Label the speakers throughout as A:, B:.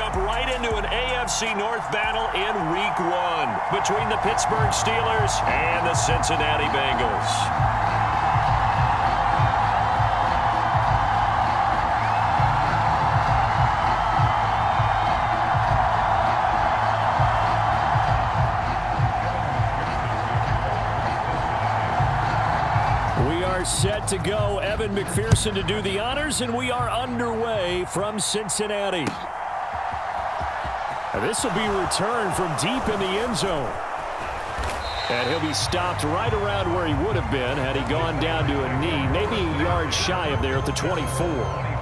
A: jump right into an AFC North battle in Week 1 between the Pittsburgh Steelers and the Cincinnati Bengals.
B: Set to go. Evan McPherson to do the honors, and we are underway from Cincinnati. This will be returned from deep in the end zone. And he'll be stopped right around where he would have been had he gone down to a knee, maybe a yard shy of there at the 24.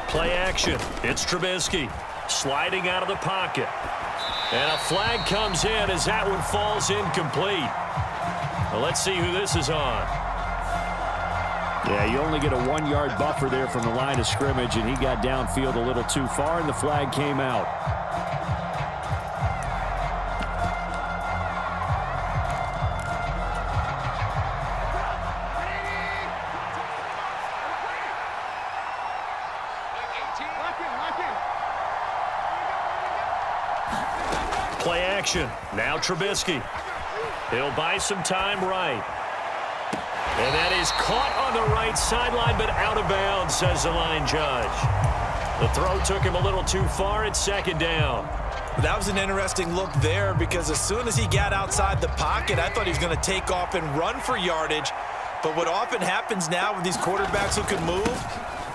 A: Play action. It's Trubisky sliding out of the pocket. And a flag comes in as that one falls incomplete. Well, let's see who this is on.
B: Yeah, you only get a 1-yard buffer there from the line of scrimmage, and he got downfield a little too far, and the flag came out.
A: Play action. Now Trubisky. He'll buy some time right. And that is caught on the right sideline, but out of bounds, says the line judge. The throw took him a little too far. It's second down.
C: That was an interesting look there because as soon as he got outside the pocket, I thought he was going to take off and run for yardage. But what often happens now with these quarterbacks who can move,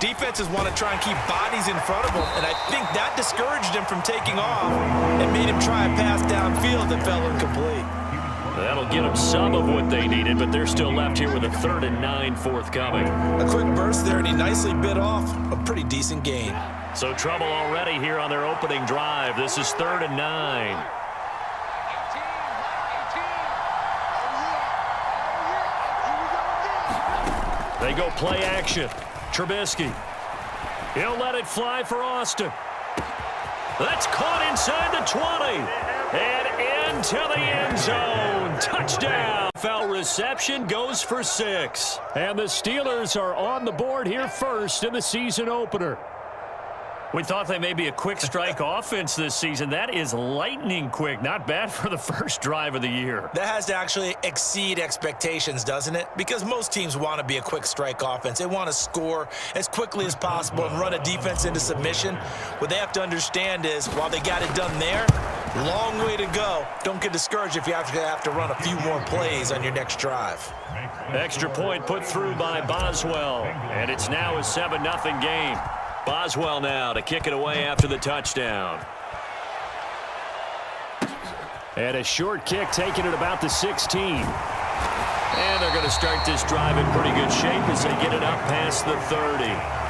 C: defenses want to try and keep bodies in front of them, and I think that discouraged him from taking off and made him try a pass downfield that fell incomplete.
A: That'll get them some of what they needed, but they're still left here with a 3rd and 9 forthcoming.
C: A quick burst there, and he nicely bit off a pretty decent gain.
A: So trouble already here on their opening drive. This is 3rd and 9. They go play action. Trubisky. He'll let it fly for Austin. That's caught inside the 20. And into the end zone. Touchdown. Foul reception goes for 6.
B: And the Steelers are on the board here first in the season opener.
A: We thought they may be a quick strike offense this season. That is lightning quick. Not bad for the first drive of the year.
C: That has to actually exceed expectations, doesn't it? Because most teams want to be a quick strike offense. They want to score as quickly as possible and run a defense into submission. What they have to understand is while they got it done there, long way to go. Don't get discouraged if you have to run a few more plays on your next drive.
A: Extra point put through by Boswell. And it's now a 7-0 game. Boswell now to kick it away after the touchdown.
B: And a short kick taken at about the 16.
A: And they're going to start this drive in pretty good shape as they get it up past the 30.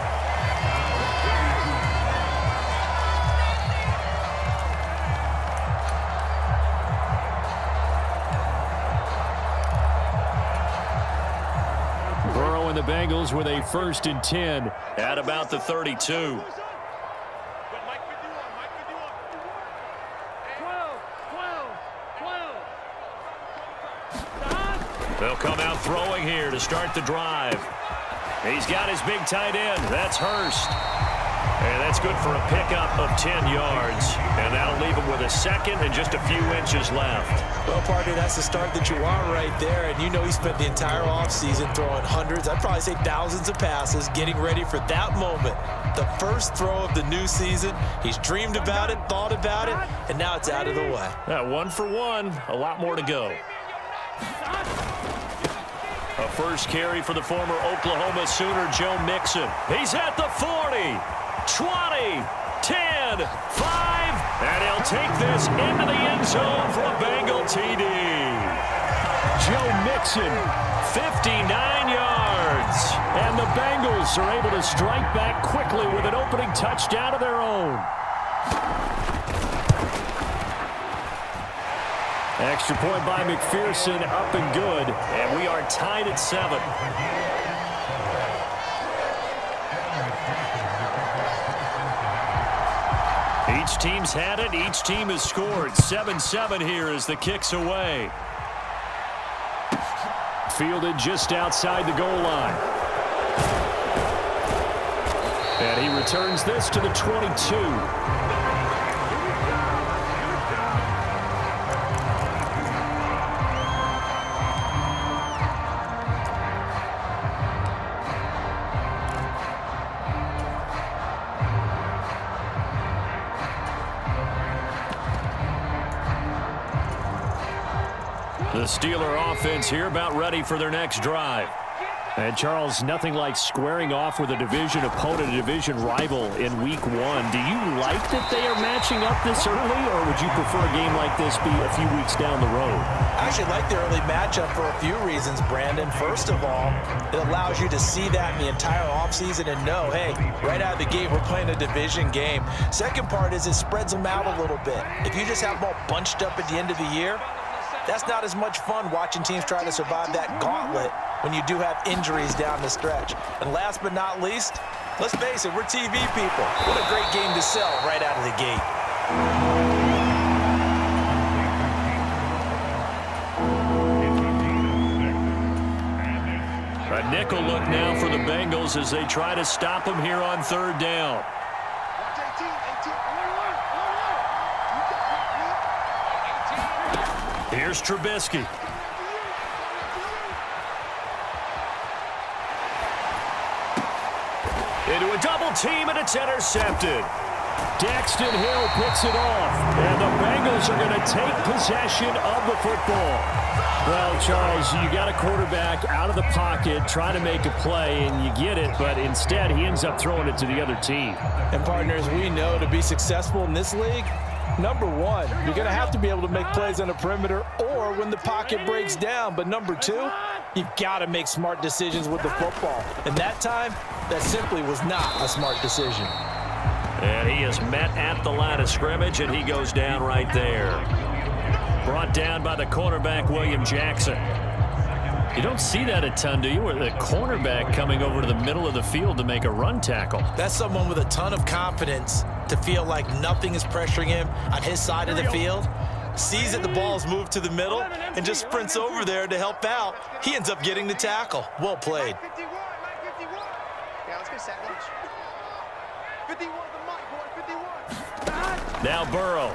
B: The Bengals with a 1st and 10
A: at about the 32. They'll come out throwing here to start the drive. He's got his big tight end. That's Hurst. And that's good for a pickup of 10 yards. And that'll leave him with a 2nd and just a few inches left.
C: Well, partner, that's the start that you want right there. And you know he spent the entire offseason throwing hundreds, I'd probably say thousands of passes, getting ready for that moment. The first throw of the new season. He's dreamed about it, thought about it, and now it's out of the way.
A: 1 for 1. A lot more to go. A first carry for the former Oklahoma Sooner, Joe Mixon. He's at the 40. 20, 10, 5, and he'll take this into the end zone for a Bengal TD.
B: Joe Mixon,
A: 59 yards.
B: And the Bengals are able to strike back quickly with an opening touchdown of their own. Extra point by McPherson, up and good.
A: And we are tied at 7. He Each team's had it. Each team has scored. 7-7 here as the kick's away.
B: Fielded just outside the goal line. And he returns this to the 22.
A: The Steeler offense here about ready for their next drive.
B: And, Charles, nothing like squaring off with a division opponent, a division rival in Week 1. Do you like that they are matching up this early, or would you prefer a game like this be a few weeks down the road?
C: I actually like the early matchup for a few reasons, Brandon. First of all, it allows you to see that in the entire offseason and know, hey, right out of the gate, we're playing a division game. Second part is it spreads them out a little bit. If you just have them all bunched up at the end of the year, that's not as much fun watching teams try to survive that gauntlet when you do have injuries down the stretch. And last but not least, let's face it, we're TV people. What a great game to sell right out of the gate.
A: A nickel look now for the Bengals as they try to stop him here on third down. Here's Trubisky. Into a double team, and it's intercepted.
B: Daxton Hill picks it off, and the Bengals are going to take possession of the football. Well, Charles, you got a quarterback out of the pocket trying to make a play, and you get it, but instead he ends up throwing it to the other team.
C: And, partners, we know to be successful in this league, number one, you're going to have to be able to make plays on the perimeter or when the pocket breaks down. But number two, you've got to make smart decisions with the football. And that time, that simply was not a smart decision.
A: And he is met at the line of scrimmage, and he goes down right there. Brought down by the cornerback, William Jackson. You don't see that a ton, do you? Where the cornerback coming over to the middle of the field to make a run tackle.
C: That's someone with a ton of confidence to feel like nothing is pressuring him on his side of the field. Sees that the ball's moved to the middle and just sprints over there to help out. He ends up getting the tackle. Well played.
A: Now Burrow.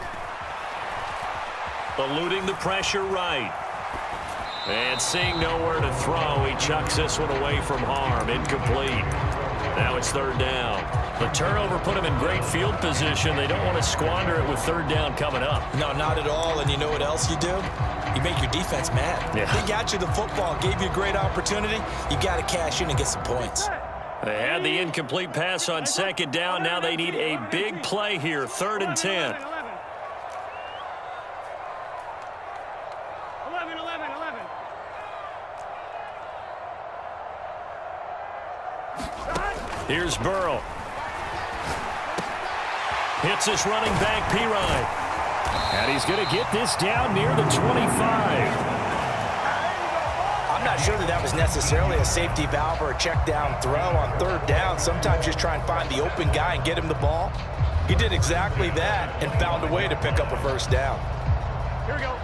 A: Eluding the pressure right. And seeing nowhere to throw, he chucks this one away from harm. Incomplete. Now it's third down. The turnover put him in great field position. They don't want to squander it with third down coming up.
C: No, not at all. And you know what else you do? You make your defense mad.
A: Yeah.
C: They got you the football, gave you a great opportunity. You got to cash in and get some points.
A: They had the incomplete pass on second down. Now they need a big play here. 3rd and 10. Here's Burrow. Hits his running back, Pirine.
B: And he's going to get this down near the 25.
C: I'm not sure that was necessarily a safety valve or a check down throw on third down. Sometimes just try and find the open guy and get him the ball. He did exactly that and found a way to pick up a first down.
D: Here we go.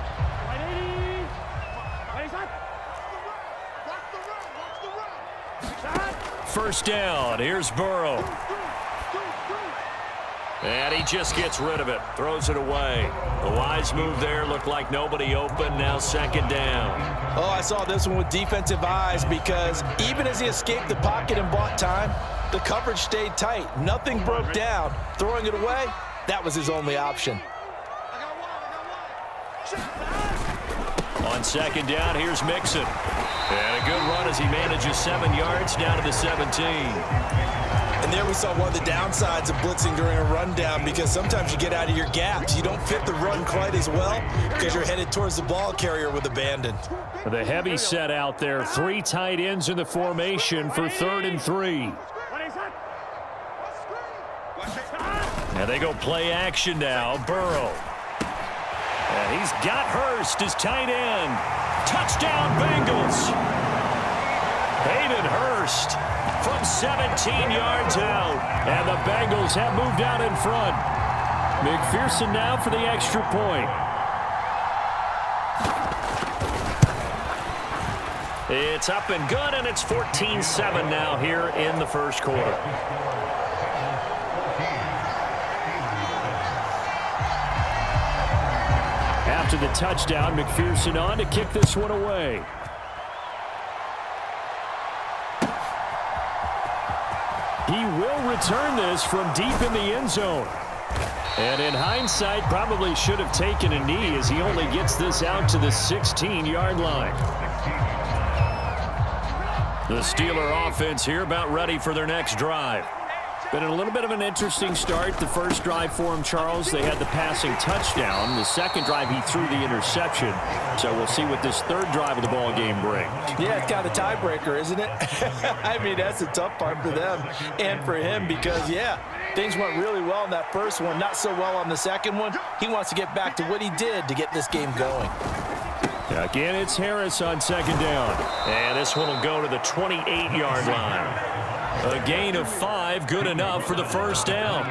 A: First down. Here's Burrow. And he just gets rid of it. Throws it away. A wise move there. Looked like nobody open. Now second down.
C: Oh, I saw this one with defensive eyes because even as he escaped the pocket and bought time, the coverage stayed tight. Nothing broke down. Throwing it away, that was his only option.
A: On second down, here's Mixon. And a good run as he manages 7 yards down to the 17.
C: And there we saw one of the downsides of blitzing during a rundown because sometimes you get out of your gaps. You don't fit the run quite as well because you're headed towards the ball carrier with abandon.
B: The heavy set out there. 3 tight ends in the formation for 3rd and 3.
A: And they go play action now. Burrow. And he's got Hurst as tight end. Touchdown, Bengals. Hayden Hurst from 17 yards out.
B: And the Bengals have moved out in front. McPherson now for the extra point.
A: It's up and good, and it's 14-7 now here in the first quarter.
B: After the touchdown, McPherson on to kick this one away. He will return this from deep in the end zone. And in hindsight, probably should have taken a knee as he only gets this out to the 16-yard line. The Steeler offense here about ready for their next drive. Been a little bit of an interesting start. The first drive for him, Charles, they had the passing touchdown. The second drive, he threw the interception. So we'll see what this third drive of the ball game brings.
C: Yeah, it's kind of a tiebreaker, isn't it? I mean, that's the tough part for them and for him because, yeah, things went really well in that first one, not so well on the second one. He wants to get back to what he did to get this game going.
B: Again, it's Harris on second down.
A: And this one will go to the 28-yard line. A gain of 5, good enough for the first down.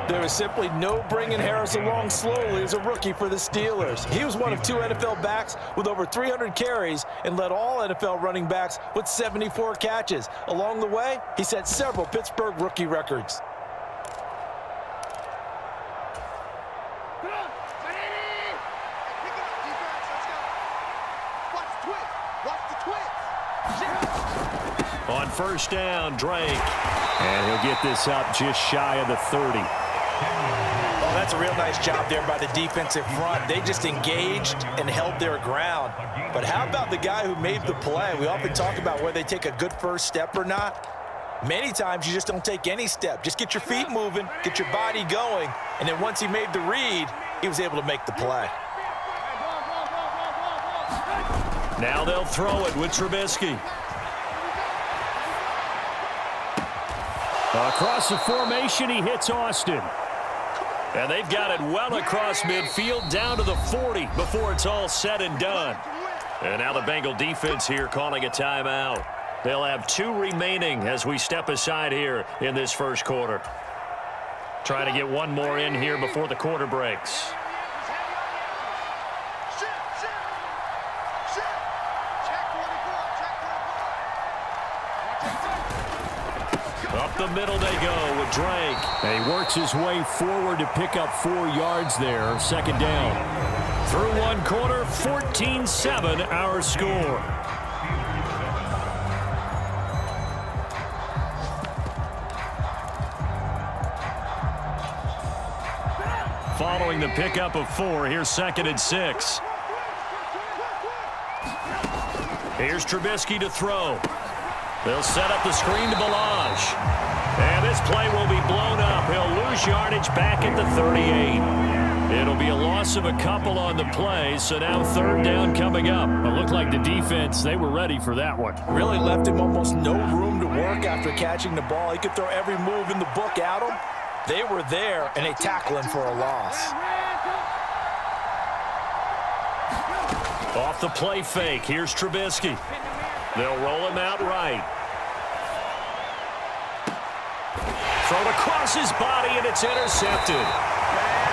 C: There was simply no bringing Harris along slowly as a rookie for the Steelers. He was one of 2 NFL backs with over 300 carries and led all NFL running backs with 74 catches. Along the way, he set several Pittsburgh rookie records.
A: On first down, Drake.
B: And he'll get this up just shy of the 30.
C: Oh, that's a real nice job there by the defensive front. They just engaged and held their ground. But how about the guy who made the play? We often talk about whether they take a good first step or not. Many times you just don't take any step. Just get your feet moving, get your body going, and then once he made the read, he was able to make the play.
A: Now they'll throw it with Trubisky.
B: Across the formation, he hits Austin.
A: And they've got it well across midfield down to the 40 before it's all said and done. And now the Bengal defense here calling a timeout. They'll have 2 remaining as we step aside here in this first quarter. Trying to get one more in here before the quarter breaks. Up the middle they go with Drake.
B: And he works his way forward to pick up 4 yards there. Second down.
A: Through one quarter, 14-7 our score. Following the pickup of 4, here's 2nd and 6. Here's Trubisky to throw. They'll set up the screen to Balaj. And this play will be blown up. He'll lose yardage back at the 38. It'll be a loss of a couple on the play, so now third down coming up.
B: It looked like the defense, they were ready for that one.
C: Really left him almost no room to work after catching the ball. He could throw every move in the book at him. They were there, and they tackle him for a loss.
A: Off the play fake, here's Trubisky. They'll roll him out right. Thrown across his body, and it's intercepted.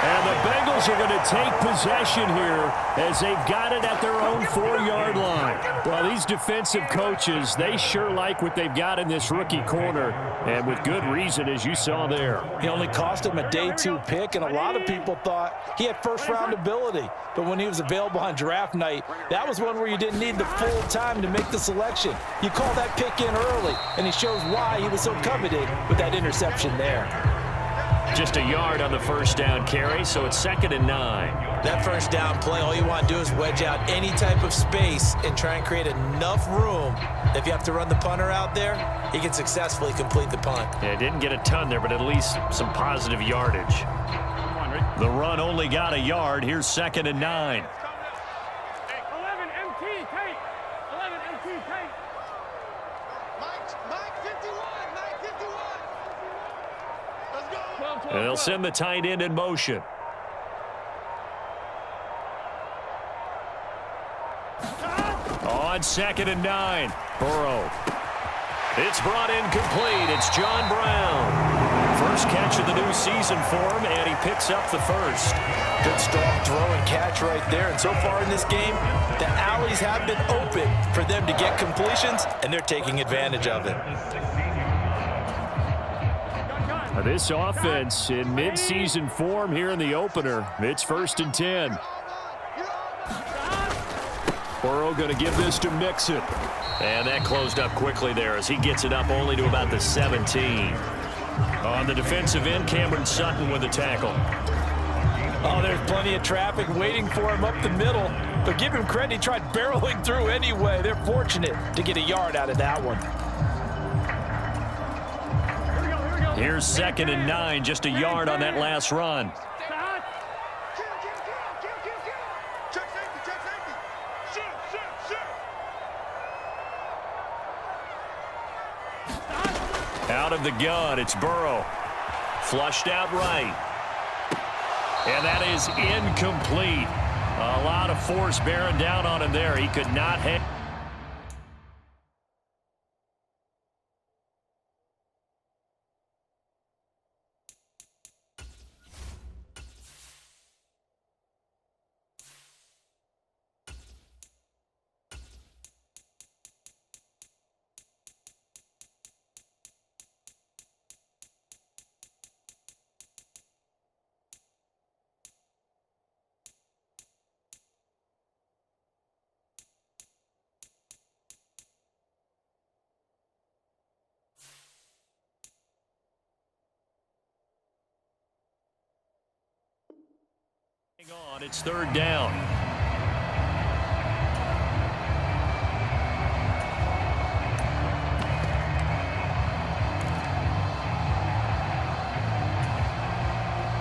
B: And the Bengals are going to take possession here as they've got it at their own 4-yard line. Well, these defensive coaches, they sure like what they've got in this rookie corner, and with good reason, as you saw there.
C: He only cost him a day 2 pick, and a lot of people thought he had first-round ability. But when he was available on draft night, that was one where you didn't need the full time to make the selection. You call that pick in early, and he shows why he was so coveted with that interception there.
A: Just a yard on the first down carry, so it's 2nd and 9.
C: That first down play, all you want to do is wedge out any type of space and try and create enough room. If you have to run the punter out there, he can successfully complete the punt.
A: Yeah, didn't get a ton there, but at least some positive yardage. The run only got a yard. Here's 2nd and 9.
D: 11 MT, Tate. 11 MT, Tate. Mike 51, Mike 51. Let's go.
A: And they'll send the tight end in motion. On 2nd and 9. Burrow. It's brought in complete. It's John Brown.
B: First catch of the new season for him, and he picks up the first.
C: Good strong throw and catch right there. And so far in this game, the alleys have been open for them to get completions, and they're taking advantage of it.
B: This offense in midseason form here in the opener. It's 1st and 10. Burrow going to give this to Mixon.
A: And that closed up quickly there as he gets it up only to about the 17.
B: On the defensive end, Cameron Sutton with the tackle.
C: Oh, there's plenty of traffic waiting for him up the middle. But give him credit, he tried barreling through anyway. They're fortunate to get a yard out of that one.
B: Here's 2nd and 9, just a yard on that last run. Out of the gun, it's Burrow. Flushed out right. And that is incomplete. A lot of force bearing down on him there. He could not hit. On, it's 3rd down.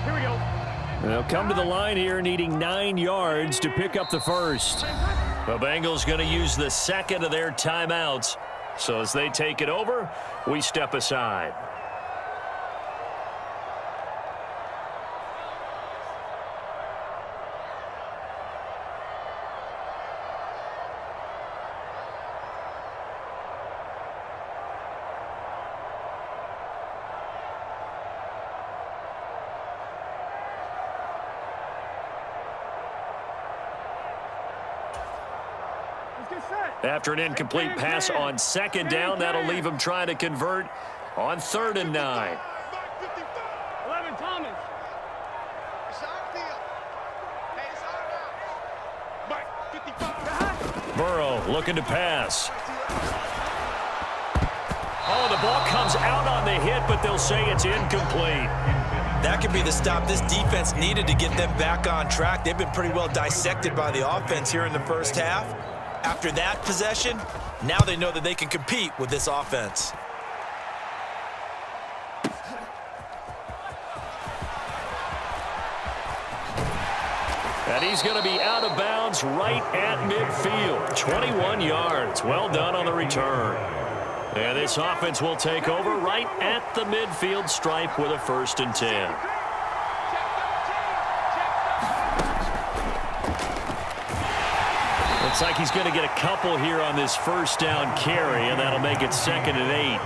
D: Here we go.
B: They'll come to the line here needing 9 yards to pick up the first.
A: The Bengals going to use the 2nd of their timeouts. So as they take it over, we step aside. After an incomplete pass on 2nd down, that'll leave him trying to convert on 3rd and 9.
D: 11, Thomas.
B: Burrow looking to pass. Oh, the ball comes out on the hit, but they'll say it's incomplete.
C: That could be the stop this defense needed to get them back on track. They've been pretty well dissected by the offense here in the first half. After that possession, now they know that they can compete with this offense.
B: And he's going to be out of bounds right at midfield. 21 yards. Well done on the return. And this offense will take over right at the midfield stripe with a 1st and 10. Looks like he's going to get a couple here on this 1st down carry, and that'll make it 2nd and 8.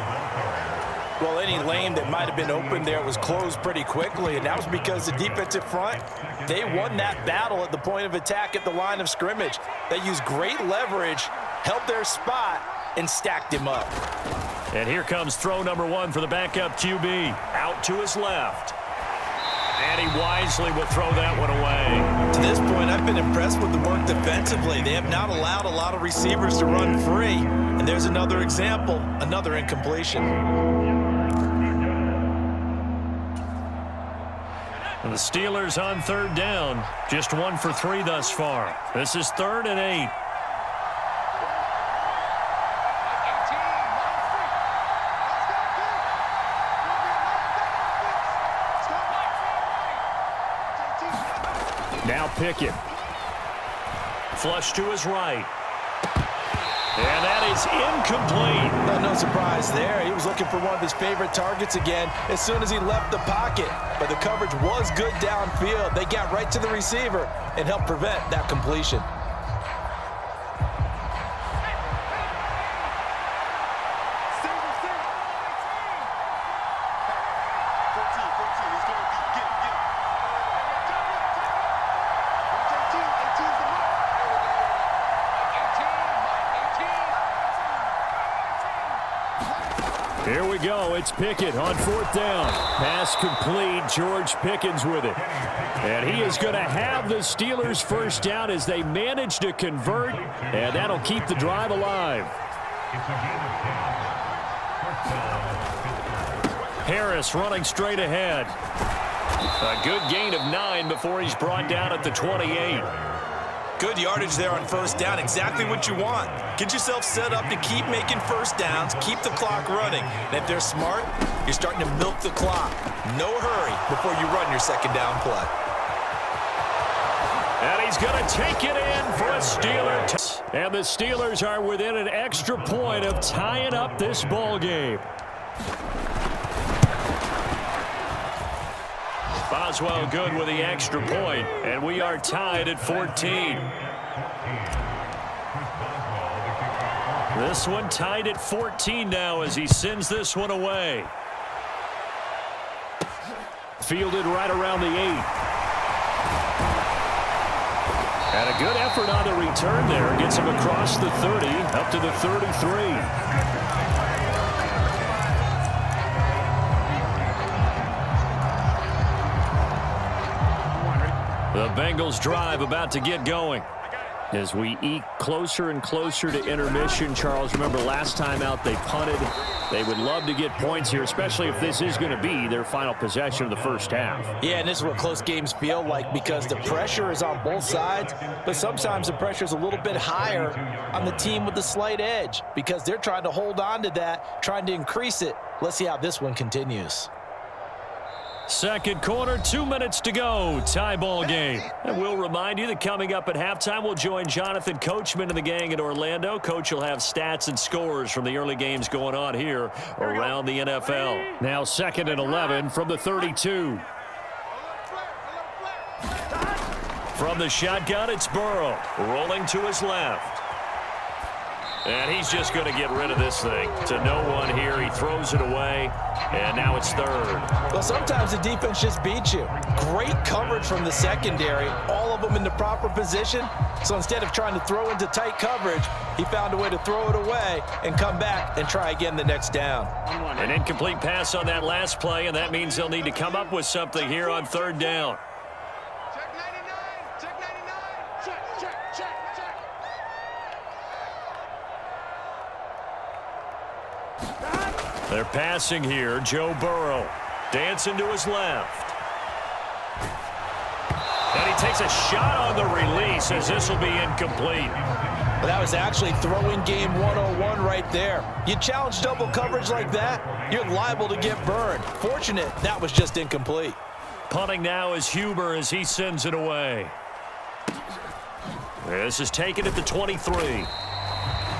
C: Well, any lane that might have been open there was closed pretty quickly, and that was because the defensive front, they won that battle at the point of attack at the line of scrimmage. They used great leverage, held their spot, and stacked him up.
B: And here comes throw number 1 for the backup QB. Out to his left. And he wisely will throw that one away.
C: To this point, I've been impressed with the work defensively. They have not allowed a lot of receivers to run free. And there's another example, another incompletion.
B: And the Steelers on 3rd down. Just 1 for 3 thus far. This is 3rd and 8. Now Pickett. Flush to his right. And that is incomplete.
C: No surprise there. He was looking for one of his favorite targets again as soon as he left the pocket. But the coverage was good downfield. They got right to the receiver and helped prevent that completion.
B: Here we go. It's Pickett on 4th down. Pass complete. George Pickens with it. And he is going to have the Steelers first down as they manage to convert, and that'll keep the drive alive. Harris running straight ahead. A good gain of 9 before he's brought down at the 28.
C: Good yardage there on 1st down. Exactly what you want. Get yourself set up to keep making 1st downs, keep the clock running. And if they're smart, you're starting to milk the clock. No hurry before you run your 2nd down play.
B: And he's going to take it in for a Steeler. And the Steelers are within an extra point of tying up this ball game. Boswell good with the extra point, and we are tied at 14. This one tied at 14 now as he sends this one away. Fielded right around the 8. And a good effort on the return there. Gets him across the 30, up to the 33. The Bengals drive about to get going. As we eke closer and closer to intermission, Charles, remember last time out they punted. They would love to get points here, especially if this is going to be their final possession of the first half.
C: Yeah, and this is what close games feel like because the pressure is on both sides, but sometimes the pressure is a little bit higher on the team with the slight edge because they're trying to hold on to that, trying to increase it. Let's see how this one continues.
B: Second quarter, 2 minutes to go. Tie ball game. And we'll remind you that coming up at halftime, we'll join Jonathan Coachman and the gang in Orlando. Coach will have stats and scores from the early games going on here around the NFL. Now 2nd and 11 from the 32. From the shotgun, it's Burrow. Rolling to his left. And he's just going to get rid of this thing to no one here. He throws it away, and now it's 3rd.
C: Well, sometimes the defense just beats you. Great coverage from the secondary, all of them in the proper position. So instead of trying to throw into tight coverage, he found a way to throw it away and come back and try again the next down.
B: An incomplete pass on that last play, and that means they'll need to come up with something here on 3rd down.
D: Check 99. Check 99. Check.
B: They're passing here. Joe Burrow dancing to his left. And he takes a shot on the release as this will be incomplete.
C: Well, that was actually throwing game 101 right there. You challenge double coverage like that, you're liable to get burned. Fortunate that was just incomplete.
B: Punting now is Huber as he sends it away. This is taken at the 23.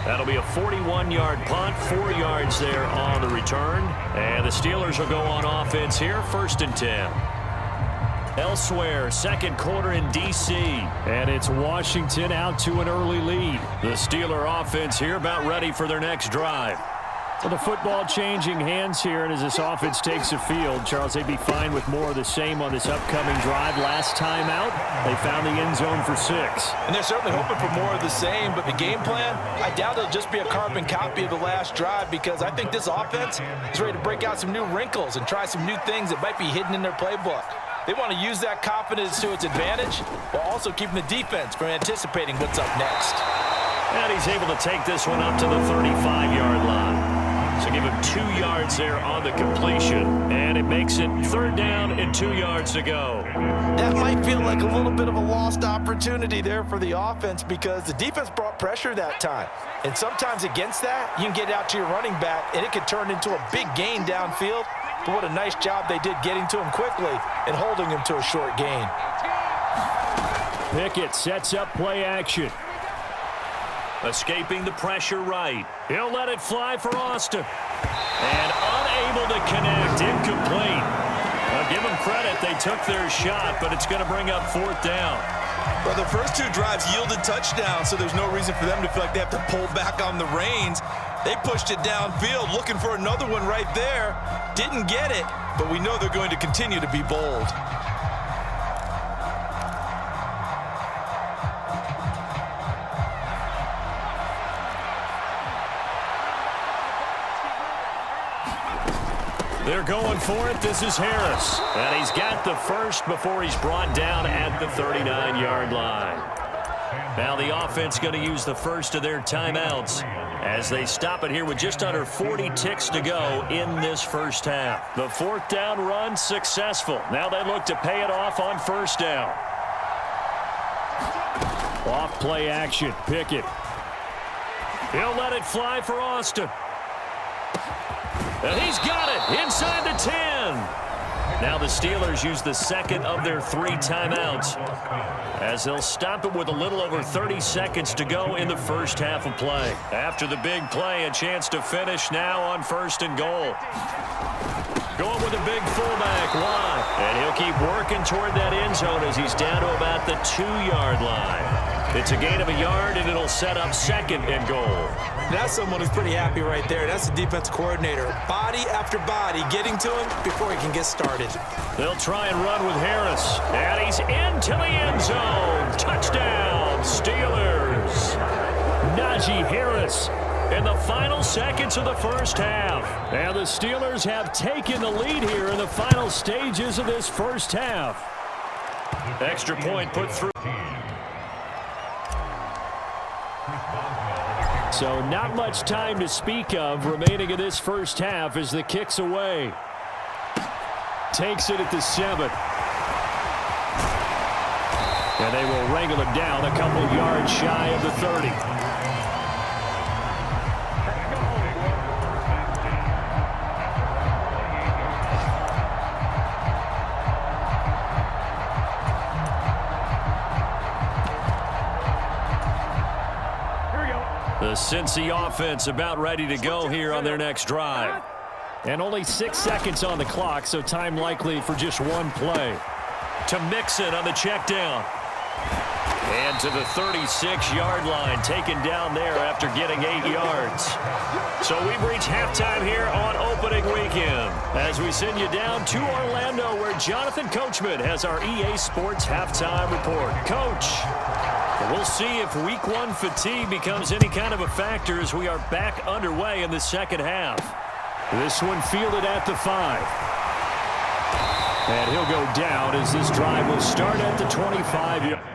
B: That'll be a 41-yard punt, 4 yards there on the return. And the Steelers will go on offense here, 1st and 10. Elsewhere, 2nd quarter in D.C. And it's Washington out to an early lead. The Steeler offense here about ready for their next drive. So the football changing hands here, and as this offense takes the field, Charles, they'd be fine with more of the same on this upcoming drive. Last time out, they found the end zone for 6.
C: And they're certainly hoping for more of the same, but the game plan, I doubt it'll just be a carbon copy of the last drive because I think this offense is ready to break out some new wrinkles and try some new things that might be hidden in their playbook. They want to use that confidence to its advantage while also keeping the defense from anticipating what's up next.
B: And he's able to take this one up to the 35-yard line. So give him 2 yards there on the completion, and it makes it 3rd down and 2 yards to go.
C: That might feel like a little bit of a lost opportunity there for the offense because the defense brought pressure that time. And sometimes against that, you can get out to your running back, and it could turn into a big gain downfield. But what a nice job they did getting to him quickly and holding him to a short gain.
B: Pickett sets up play action. Escaping the pressure right. He'll let it fly for Austin. And unable to connect. Incomplete. Well, give them credit. They took their shot, but it's going to bring up 4th down.
C: Well, the first 2 drives yielded touchdowns, so there's no reason for them to feel like they have to pull back on the reins. They pushed it downfield, looking for another one right there. Didn't get it, but we know they're going to continue to be bold.
B: They're going for it. This is Harris.
A: And he's got the first before he's brought down at the 39-yard line. Now the offense going to use the first of their timeouts as they stop it here with just under 40 ticks to go in this first half.
B: The fourth down run successful. Now they look to pay it off on first down. Off play action. Pickett.
A: He'll let it fly for Austin. And he's got it inside the 10. Now the Steelers use the second of their 3 timeouts as they'll stop it with a little over 30 seconds to go in the first half of play. After the big play, a chance to finish now on 1st and goal. Going with a big fullback wide. And he'll keep working toward that end zone as he's down to about the 2-yard line. It's a gain of a yard, and it'll set up 2nd and goal.
C: That's someone who's pretty happy right there. That's the defense coordinator. Body after body getting to him before he can get started.
A: They'll try and run with Harris. And he's into the end zone. Touchdown, Steelers.
B: Najee Harris
A: In the final seconds of the first half.
B: And the Steelers have taken the lead here in the final stages of this first half.
A: Extra point put through.
B: So not much time to speak of remaining in this first half as the kick's away. Takes it at the 7. And they will wrangle him down a couple yards shy of the 30.
A: The Cincy offense about ready to go here on their next drive.
B: And only 6 seconds on the clock, so time likely for just one play.
A: To Mixon on the check down. And to the 36-yard line, taken down there after getting 8 yards. So we've reached halftime here on opening weekend as we send you down to Orlando where Jonathan Coachman has our EA Sports halftime report. Coach, we'll see if week 1 fatigue becomes any kind of a factor as we are back underway in the second half.
B: This one fielded at the 5. And he'll go down as this drive will start at the 25-yard line.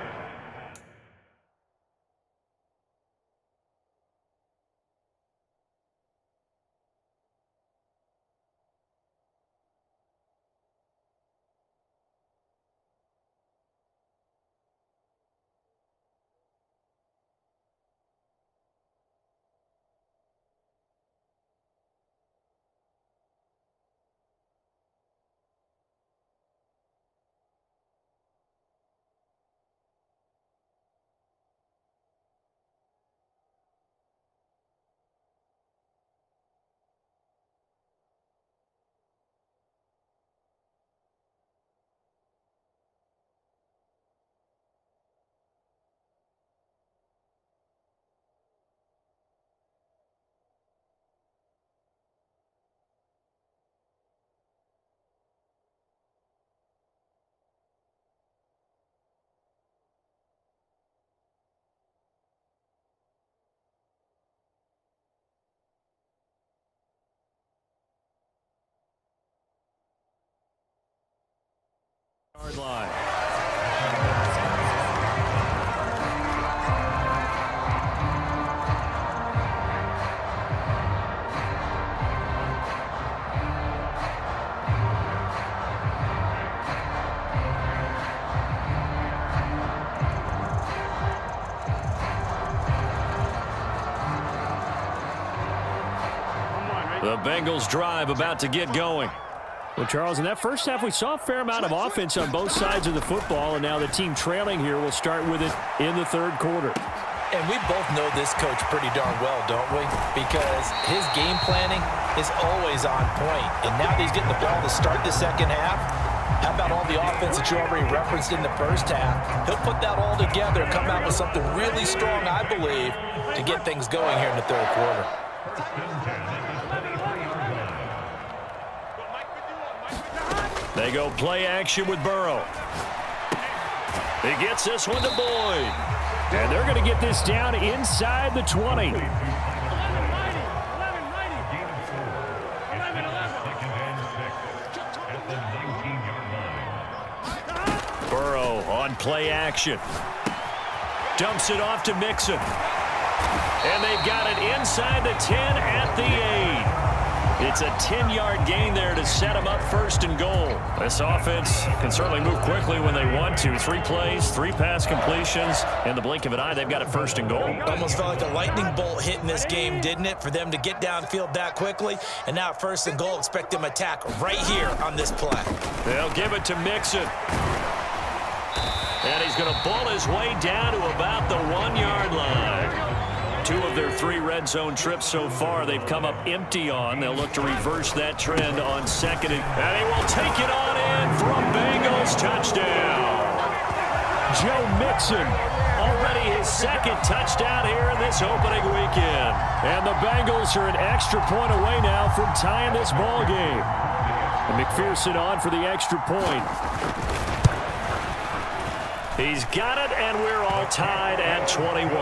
A: Line. The Bengals drive about to get going.
B: Well, Charles, in that first half, we saw a fair amount of offense on both sides of the football, and now the team trailing here will start with it in the third quarter.
C: And we both know this coach pretty darn well, don't we? Because his game planning is always on point. And now that he's getting the ball to start the second half, how about all the offense that you already referenced in the first half? He'll put that all together, come out with something really strong, I believe, to get things going here in the third quarter.
A: They go play action with Burrow. He gets this one to Boyd.
B: And they're going to get this down inside the 20.
A: On play action. Dumps it off to Mixon. And they've got it inside the 10 at the 8. It's a 10-yard gain there to set them up first and goal. This offense can certainly move quickly when they want to. 3 plays, 3 pass completions. In the blink of an eye, they've got it first and goal.
C: Almost felt like a lightning bolt hit in this game, didn't it? For them to get downfield that quickly. And now first and goal, expect them to attack right here on this play.
A: They'll give it to Mixon. And he's going to ball his way down to about the 1-yard line. 2 of their 3 red zone trips so far they've come up empty on. They'll look to reverse that trend on second. And he will take it on in for a Bengals touchdown.
B: Joe Mixon,
A: already his 2nd touchdown here in this opening weekend.
B: And the Bengals are an extra point away now from tying this ball game. And McPherson on for the extra point.
A: He's got it, and we're all tied at 21.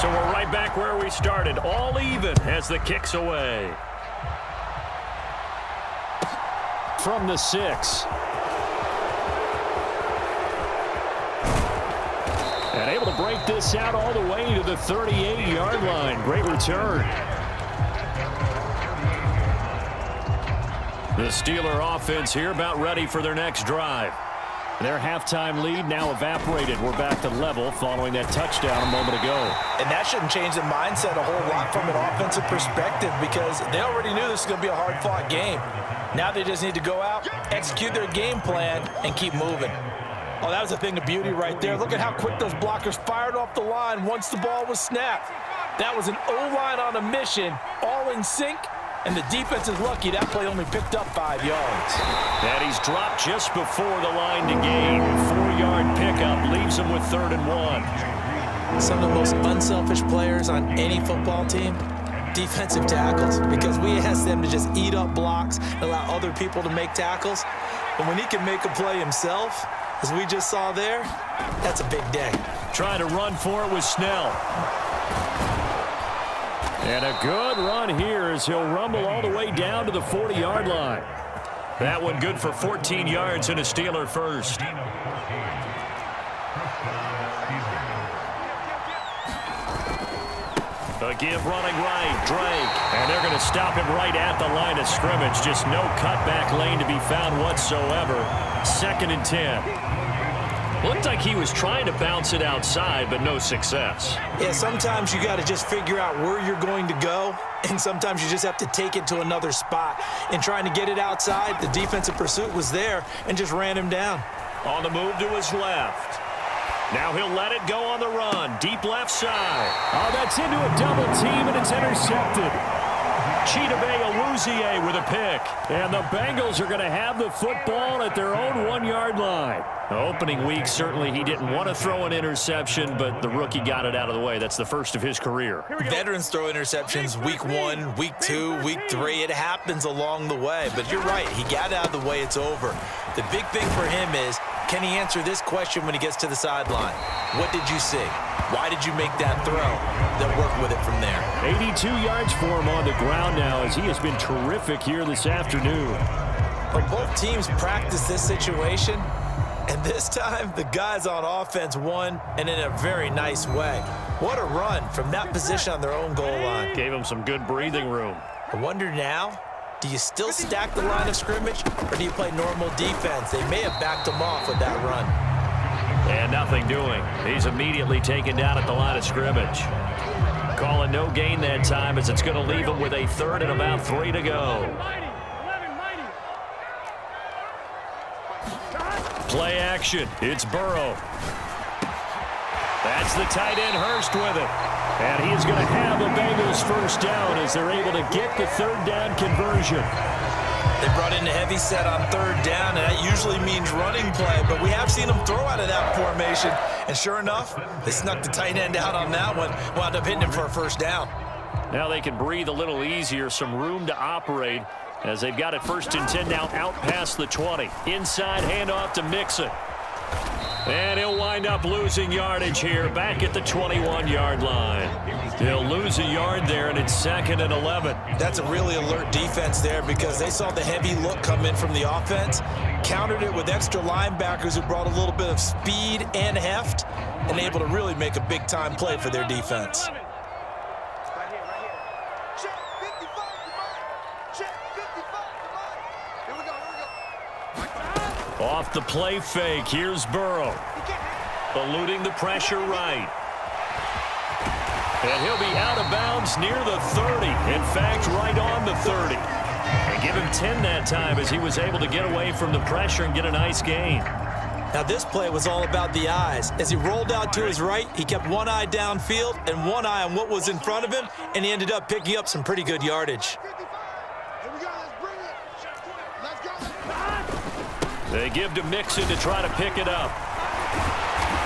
A: So we're right back where we started, all even as the kick's away.
B: From the 6. And able to break this out all the way to the 38-yard line. Great return.
A: The Steeler offense here about ready for their next drive.
B: Their halftime lead now evaporated. We're back to level following that touchdown a moment ago.
C: And that shouldn't change the mindset a whole lot from an offensive perspective because they already knew this was going to be a hard-fought game. Now they just need to go out, execute their game plan, and keep moving. Oh, that was a thing of beauty right there. Look at how quick those blockers fired off the line once the ball was snapped. That was an O-line on a mission, all in sync, and the defense is lucky that play only picked up 5 yards.
A: And he's dropped just before the line to gain. 4-yard pickup leaves him with 3rd and 1.
C: Some of the most unselfish players on any football team, defensive tackles, because we ask them to just eat up blocks and allow other people to make tackles. But when he can make a play himself, as we just saw there, that's a big day.
A: Trying to run for it with Snell.
B: And a good run here as he'll rumble all the way down to the 40-yard line.
A: That one good for 14 yards and a Steeler first. Again, running right, Drake. And they're going to stop him right at the line of scrimmage. Just no cutback lane to be found whatsoever. 2nd and 10. Looked like he was trying to bounce it outside, but no success.
C: Yeah, sometimes you got to just figure out where you're going to go, and sometimes you just have to take it to another spot. In trying to get it outside, the defensive pursuit was there and just ran him down.
A: On the move to his left. Now he'll let it go on the run. Deep left side.
B: Oh, that's into a double team, and it's intercepted.
A: Chidobe Awuzie with a pick.
B: And the Bengals are going to have the football at their own 1-yard line.
A: The opening week, certainly he didn't want to throw an interception, but the rookie got it out of the way. That's the first of his career.
C: Veterans throw interceptions week 1, week 2, week 3. It happens along the way. But you're right. He got it out of the way. It's over. The big thing for him is, can he answer this question when he gets to the sideline? What did you see? Why did you make that throw? They'll work with it from there.
B: 82 yards for him on the ground now as he has been terrific here this afternoon.
C: But both teams practice this situation, and this time the guys on offense won, and in a very nice way. What a run from that position on their own goal line.
A: Gave him some good breathing room.
C: I wonder now, do you still stack the line of scrimmage, or do you play normal defense? They may have backed him off with that run.
A: And nothing doing. He's immediately taken down at the line of scrimmage. Calling no gain that time as it's going to leave him with a 3rd and about 3 to go. Play action. It's Burrow. That's the tight end Hurst with it.
B: And he is going to have the Bengals first down as they're able to get the 3rd down conversion.
C: They brought in a heavy set on 3rd down, and that usually means running play, but we have seen them throw out of that formation. And sure enough, they snuck the tight end out on that one, wound up hitting him for a first down.
A: Now they can breathe a little easier, some room to operate as they've got it 1st and 10 now out past the 20. Inside handoff to Mixon. And he'll wind up losing yardage here back at the 21-yard line. He'll lose a yard there, and it's 2nd and 11.
C: That's a really alert defense there because they saw the heavy look come in from the offense, countered it with extra linebackers who brought a little bit of speed and heft, and able to really make a big-time play for their defense.
A: Off the play fake, here's Burrow. Eluding the pressure right. And he'll be out of bounds near the 30. In fact, right on the 30. And give him 10 that time as he was able to get away from the pressure and get a nice gain.
C: Now this play was all about the eyes. As he rolled out to his right, he kept one eye downfield and one eye on what was in front of him, and he ended up picking up some pretty good yardage.
A: They give to Mixon to try to pick it up.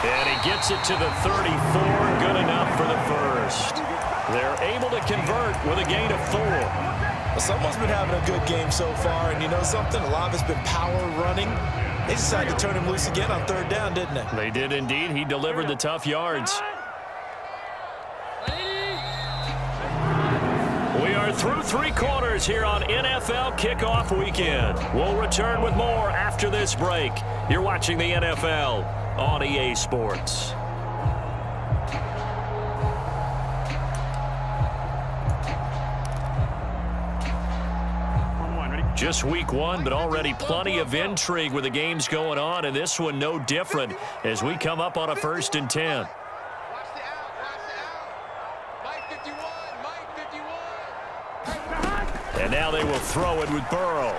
A: And he gets it to the 34, good enough for the first. They're able to convert with a gain of 4.
C: Well, someone's been having a good game so far, and you know something? A lot of it's been power running. They decided to turn him loose again on 3rd down, didn't they?
A: They did indeed. He delivered the tough yards. We are through 3 quarters here on NFL Kickoff Weekend. We'll return with more after this break. You're watching the NFL on EA Sports. Just week 1, but already plenty of intrigue with the games going on, and this one no different as we come up on a 1st and 10. And now they will throw it with Burrow.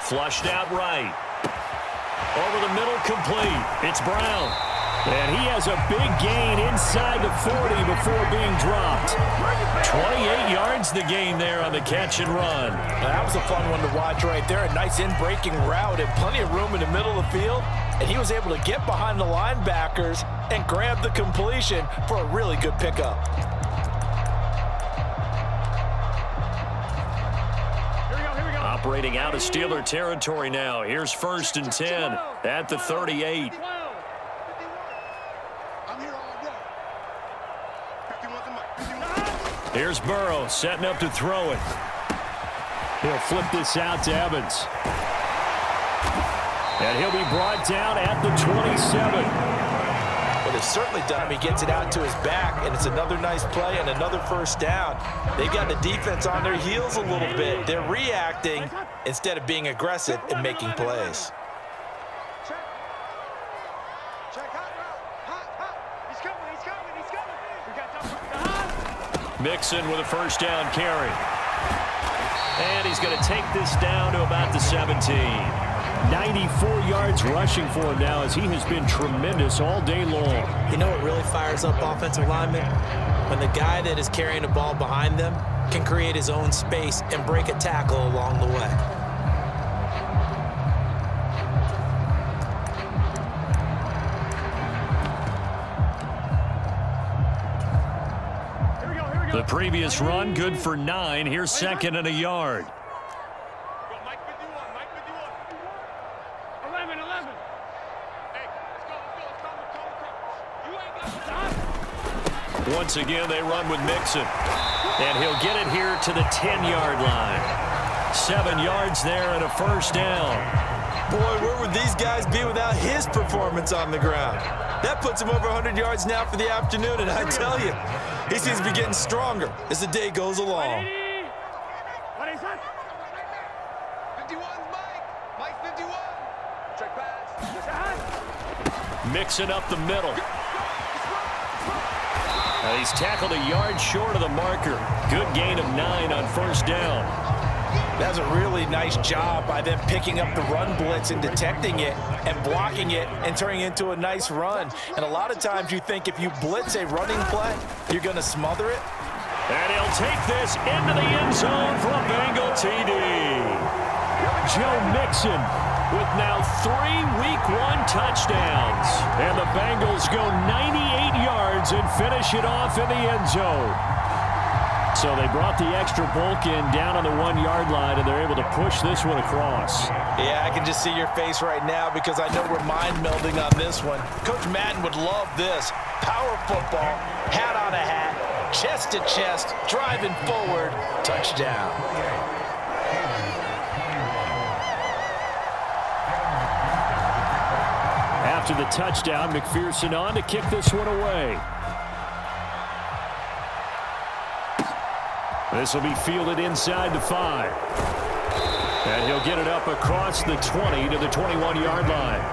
A: Flushed out right. Over the middle, complete. It's Brown. And he has a big gain inside the 40 before being dropped. 28 yards the gain there on the catch and run.
C: Now, that was a fun one to watch right there. A nice in-breaking route and plenty of room in the middle of the field. And he was able to get behind the linebackers and grab the completion for a really good pickup.
A: Operating out of Steeler territory now. Here's 1st and 10 at the 38. Here's Burrow setting up to throw it.
B: He'll flip this out to Evans. And he'll be brought down at the 27.
C: Well, they've certainly done him. He gets it out to his back, and it's another nice play and another 1st down. They've got the defense on their heels a little bit. They're reacting instead of being aggressive and making plays.
A: Mixon with a 1st down carry. And he's going to take this down to about the 17.
B: 94 yards rushing for him now as he has been tremendous all day long.
C: You know what really fires up offensive linemen? When the guy that is carrying the ball behind them can create his own space and break a tackle along the way.
A: The previous run, good for 9. Here's 2nd and a yard. Once again, they run with Mixon. And he'll get it here to the 10-yard line. 7 yards there and a 1st down.
C: Boy, where would these guys be without his performance on the ground? That puts him over 100 yards now for the afternoon, and I tell you, he seems to be getting stronger as the day goes along.
D: 51, Mike 51. Check pass.
A: Mixing up the middle. He's tackled a yard short of the marker. Good gain of 9 on 1st down.
C: That's a really nice job by them picking up the run blitz and detecting it and blocking it and turning it into a nice run. And a lot of times you think if you blitz a running play, you're going to smother it.
A: And he'll take this into the end zone for a Bengal TD.
B: Joe Mixon with now 3 Week 1 touchdowns. And the Bengals go 98 yards and finish it off in the end zone. So they brought the extra bulk in down on the 1-yard line, and they're able to push this one across.
C: Yeah, I can just see your face right now because I know we're mind melding on this one. Coach Madden would love this. Power football, hat on a hat, chest to chest, driving forward, touchdown.
B: After the touchdown, McPherson on to kick this one away. This will be fielded inside the 5. And he'll get it up across the 20 to the 21-yard line.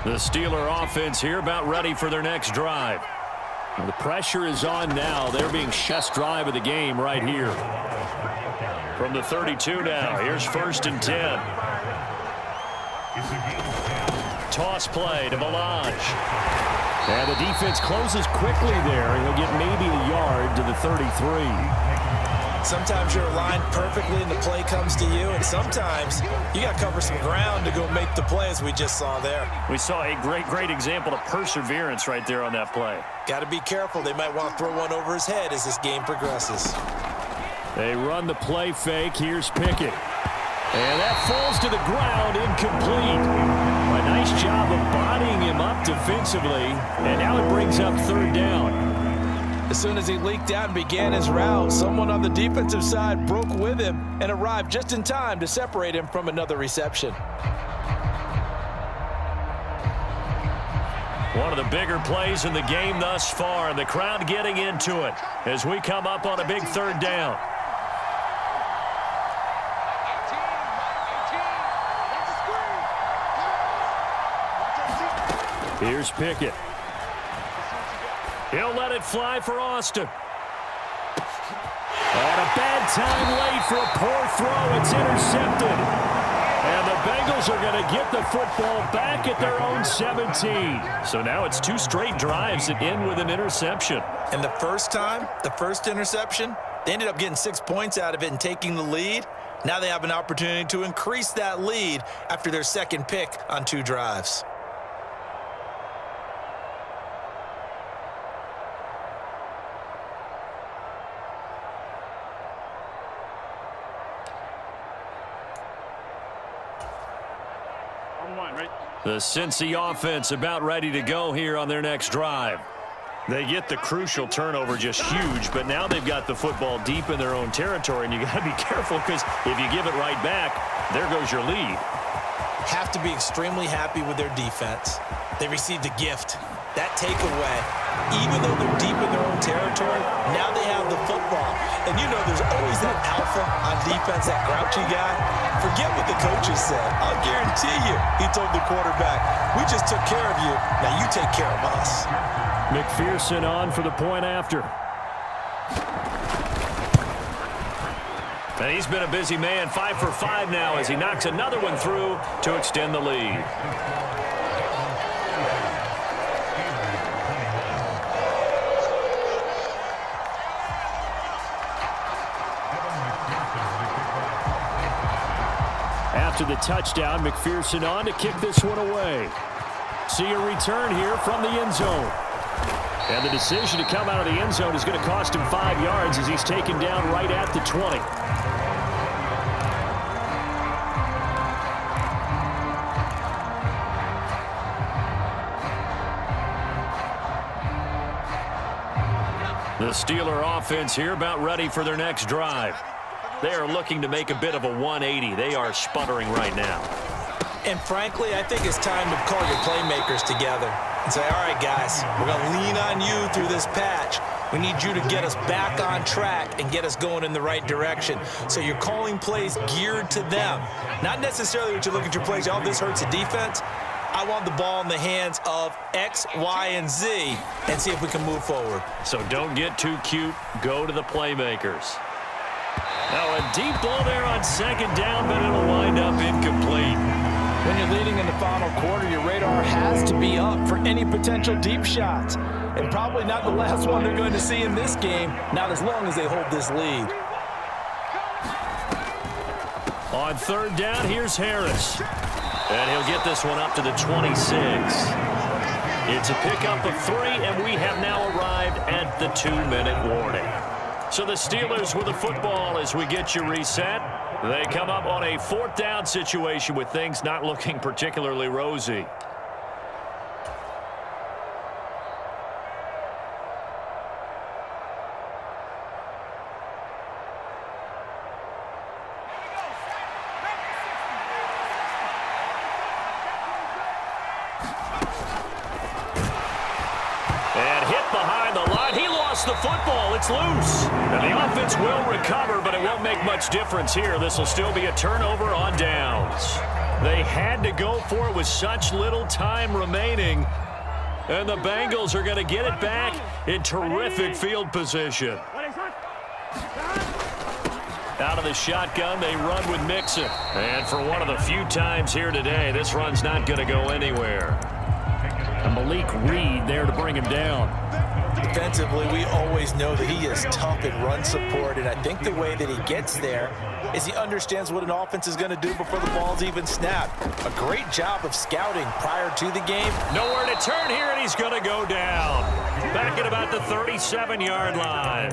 B: The Steeler offense here about ready for their next drive. Well, the pressure is on now. They're being best drive of the game right here. From the 32 now, here's 1st and 10. Toss play to Melange. And the defense closes quickly there. He'll get maybe a yard to the 33.
C: Sometimes you're aligned perfectly and the play comes to you, and sometimes you got to cover some ground to go make the play, as we just saw there.
A: We saw a great example of perseverance right there on that play.
C: Got to be careful. They might want to throw one over his head as this game progresses.
B: They run the play fake. Here's Pickett. And that falls to the ground, incomplete. A nice job of bodying him up defensively, and now it brings up 3rd down.
C: As soon as he leaked out and began his route, someone on the defensive side broke with him and arrived just in time to separate him from another reception.
A: One of the bigger plays in the game thus far, and the crowd getting into it as we come up on a big 3rd down.
B: Here's Pickett.
A: He'll let it fly for Austin.
B: And a bad time late for a poor throw. It's intercepted. And the Bengals are going to get the football back at their own 17.
A: So now it's 2 straight drives that end with an interception.
C: And the first time, the first interception, they ended up getting 6 points out of it and taking the lead. Now they have an opportunity to increase that lead after their second pick on 2 drives.
A: The Cincy offense about ready to go here on their next drive. They get the crucial turnover, just huge, but now they've got the football deep in their own territory, and you got to be careful because if you give it right back, there goes your lead.
C: Have to be extremely happy with their defense. They received a gift. That takeaway, even though they're deep in their own territory, now they have the football. And you know there's always that alpha on defense, that grouchy guy. Forget what the coaches said. I'll guarantee you, he told the quarterback, we just took care of you, now you take care of us.
B: McPherson on for the point after.
A: And he's been a busy man, 5 for 5 now as he knocks another one through to extend the lead.
B: After the touchdown, McPherson on to kick this one away. See a return here from the end zone. And the decision to come out of the end zone is going to cost him 5 yards as he's taken down right at the 20. The Steeler offense here about ready for their next drive. They are looking to make a bit of a 180. They are sputtering right now.
C: And frankly, I think it's time to call your playmakers together and say, all right, guys, we're going to lean on you through this patch. We need you to get us back on track and get us going in the right direction. So you're calling plays geared to them. Not necessarily what you look at your plays, oh, this hurts the defense. I want the ball in the hands of X, Y, and Z and see if we can move forward.
A: So don't get too cute. Go to the playmakers. Now a deep ball there on 2nd down, but it'll wind up incomplete.
C: When you're leading in the final quarter, your radar has to be up for any potential deep shots. And probably not the last one they're going to see in this game, not as long as they hold this lead.
B: On 3rd down, here's Harris.
A: And he'll get this one up to the 26. It's a pickup of 3, and we have now arrived at the 2-minute warning. So the Steelers with the football as we get you reset. They come up on a 4th down situation with things not looking particularly rosy. The football, it's loose. And the offense will recover, but it won't make much difference here. This will still be a turnover on downs. They had to go for it with such little time remaining. And the Bengals are going to get it back in terrific field position. Out of the shotgun, they run with Mixon. And for one of the few times here today, this run's not going to go anywhere.
B: And Malik Reed there to bring him down.
C: Defensively, we always know that he is tough in run support, and I think the way that he gets there is he understands what an offense is going to do before the ball's even snapped. A great job of scouting prior to the game.
A: Nowhere to turn here, and he's going to go down. Back at about the 37-yard line.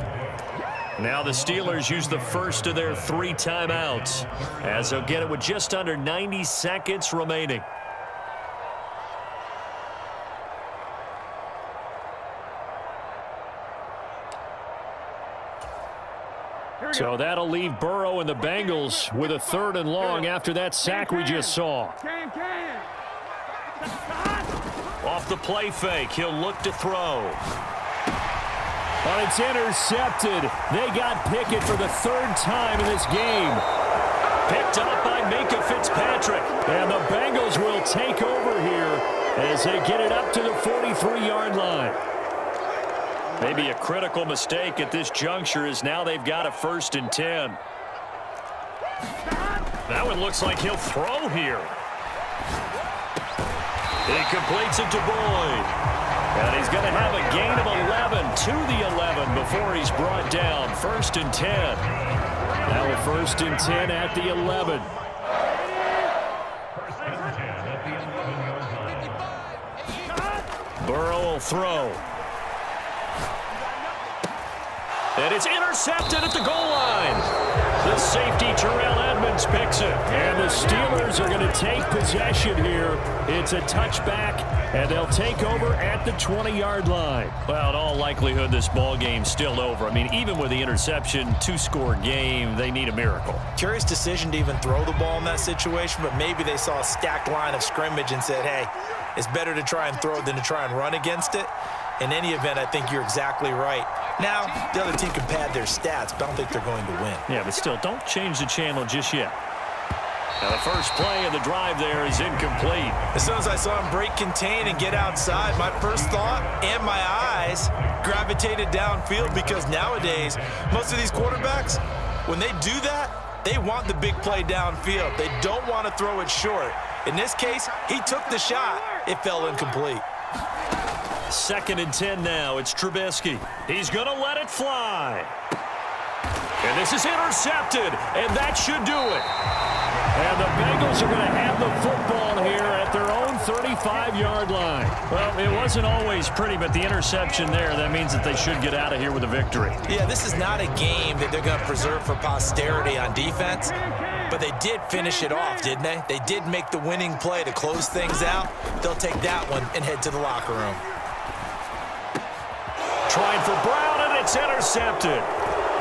A: Now the Steelers use the first of their 3 timeouts as they'll get it with just under 90 seconds remaining.
B: So that'll leave Burrow and the Bengals with a 3rd and long after that sack we just saw.
A: Off the play fake, he'll look to throw.
B: But it's intercepted. They got Pickett for the 3rd time in this game.
A: Picked up by Minkah Fitzpatrick.
B: And the Bengals will take over here as they get it up to the 43-yard line.
A: Maybe a critical mistake at this juncture is now they've got a 1st and 10. That one looks like he'll throw here. He completes it to Boyd. And he's going to have a gain of 11 to the 11 before he's brought down. 1st and 10.
B: Now a 1st and 10 at the 11.
A: Burrow will throw. And it's intercepted at the goal line. The safety, Terrell Edmonds, picks it.
B: And the Steelers are going to take possession here. It's a touchback, and they'll take over at the 20-yard line.
A: Well, in all likelihood, this ball game's still over. I mean, even with the interception, 2-score game, they need a miracle.
C: Curious decision to even throw the ball in that situation, but maybe they saw a stacked line of scrimmage and said, hey, it's better to try and throw than to try and run against it. In any event, I think you're exactly right. Now, the other team can pad their stats, but I don't think they're going to win.
A: Yeah, but still, don't change the channel just yet. Now, the first play of the drive there is incomplete.
C: As soon as I saw him break contain and get outside, my first thought and my eyes gravitated downfield because nowadays, most of these quarterbacks, when they do that, they want the big play downfield. They don't want to throw it short. In this case, he took the shot. It fell incomplete.
A: 2nd and 10 now. It's Trubisky. He's going to let it fly. And this is intercepted, and that should do it.
B: And the Bengals are going to have the football here at their own 35-yard line.
A: Well, it wasn't always pretty, but the interception there, that means that they should get out of here with a victory.
C: Yeah, this is not a game that they're going to preserve for posterity on defense, but they did finish it off, didn't they? They did make the winning play to close things out. They'll take that one and head to the locker room.
A: Trying for Brown, and it's intercepted.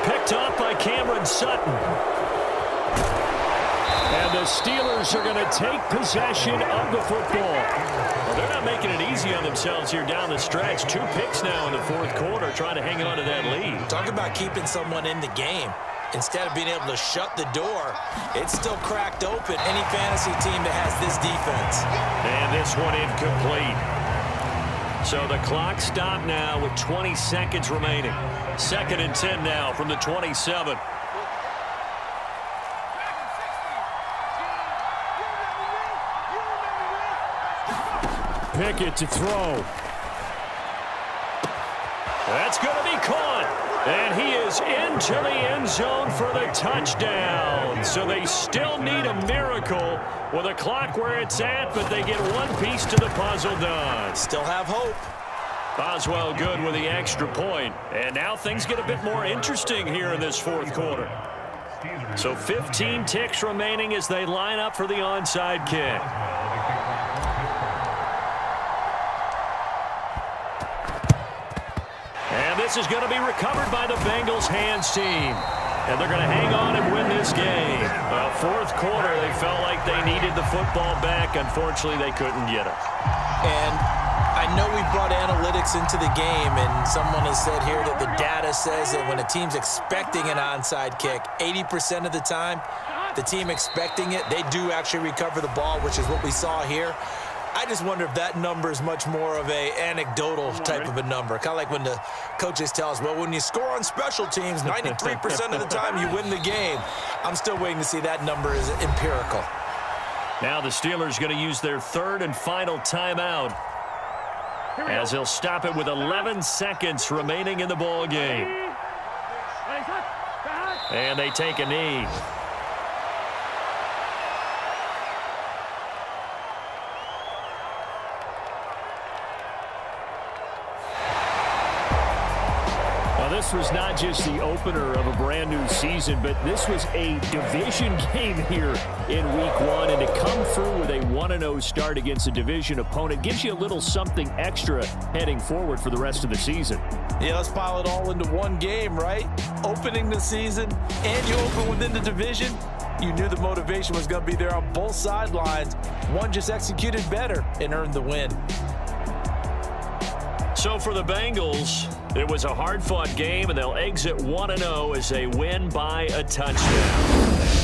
A: Picked up by Cameron Sutton.
B: And the Steelers are going to take possession of the football.
A: Well, they're not making it easy on themselves here down the stretch. 2 picks now in the 4th quarter, trying to hang on to that lead.
C: Talk about keeping someone in the game. Instead of being able to shut the door, it's still cracked open. Any fantasy team that has this defense.
A: And this one incomplete. So the clock stopped now with 20 seconds remaining. 2nd and 10 now from the 27.
B: Pickett to throw.
A: That's going to be caught. And he is into the end zone for the touchdown. So they still need a miracle with a clock where it's at, but they get one piece to the puzzle done.
C: Still have hope.
A: Boswell good with the extra point. And now things get a bit more interesting here in this fourth quarter. So 15 ticks remaining as they line up for the onside kick. And this is going to be recovered by the Bengals hands team. And they're going to hang on and win this game. Well, fourth quarter, they felt like they needed the football back. Unfortunately, they couldn't get it.
C: And I know we brought analytics into the game, and someone has said here that the data says that when a team's expecting an onside kick, 80% of the time, the team expecting it, they do actually recover the ball, which is what we saw here. I just wonder if that number is much more of a anecdotal type of a number. Kind of like when the coaches tell us, well, when you score on special teams, 93% of the time you win the game. I'm still waiting to see that number is empirical.
A: Now the Steelers going to use their third and final timeout, as they'll stop it with 11 seconds remaining in the ball game. And they take a knee.
B: This was not just the opener of a brand new season, but this was a division game here in week one. And to come through with a 1-0 start against a division opponent gives you a little something extra heading forward for the rest of the season.
C: Yeah, let's pile it all into one game, right? Opening the season, and you open within the division. You knew the motivation was going to be there on both sidelines. One just executed better and earned the win.
A: So for the Bengals, it was a hard-fought game, and they'll exit 1-0 as they win by a touchdown.